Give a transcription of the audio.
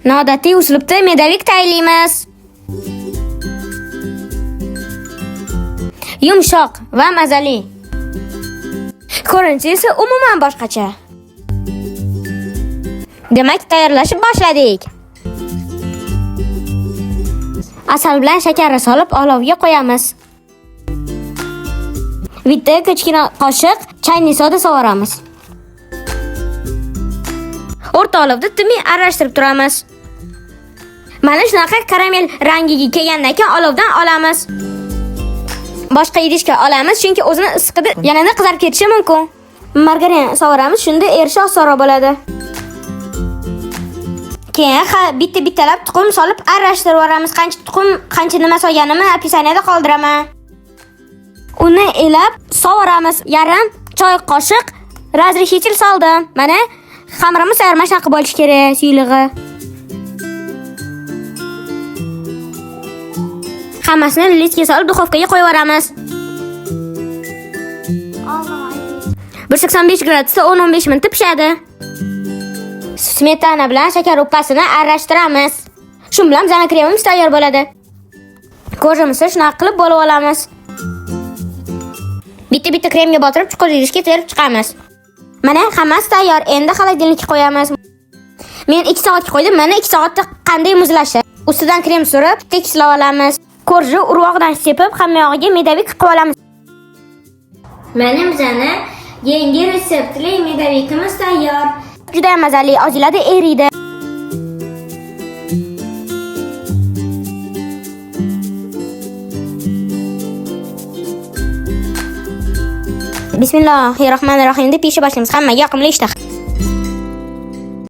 Noodatiy uslubda medovik tayyorlaymiz. Yumshoq va mazali. Ko'rinishi esa umuman boshqacha. Demak, tayyorlashni boshladik. Asal bilan shakarni solib olovga qo'yamiz. Bitta kichkina qoshiq chayni soda sovuramiz. O'rta olovda timiy aralashtirib turamiz. Mana shunaqa karamel rangiga kelgandan keyin olovdan olamiz. Boshqa idishga olamiz, chunki o'zini issiqida yanada qizarib ketishi mumkin. Margarin sovuramiz, shunda erishi osonroq bo'ladi. Keyin bitta-bittalab tuxum solib aralashtirib yuboramiz. Qancha tuxum, qancha nima solganimni opisaniyada qoldiraman. Uni elab sovuramiz. Yarim choy qoshiq razрешитель soldim. Mana xamirimiz tayyor, mana shunaqa bo'lishi kerak, suylig'i. Hammasini litga solib duxovkaga qo'yib yuboramiz. 185 gradusda 10-15 minut pishadi. Smetana bilan shakar uppasini aralashtiramiz. Shu bilan bizning kremimiz tayyor bo'ladi. Ko'rimizni shunaqa qilib bo'lib olamiz. Bitta kremga botirib chuqur idishga terib chiqamiz. Mana hammasi tayyor. Endi xolodilnikka qo'yamiz. Men 2 soatga qo'ydim. Mana 2 soatda qanday muzlashdi. Ustidan krem surib, tekislab olamiz. Korjni urvoqdan sepib, hamma yog'iga medovik qilib olamiz. Mana bizani yangi retseptli medovikimiz tayyor. Juda mazali, ozilada eriydi. Bismillahirrohmanirrohim deb pishib boshlaymiz. Hammaga yoqimli ishtaha.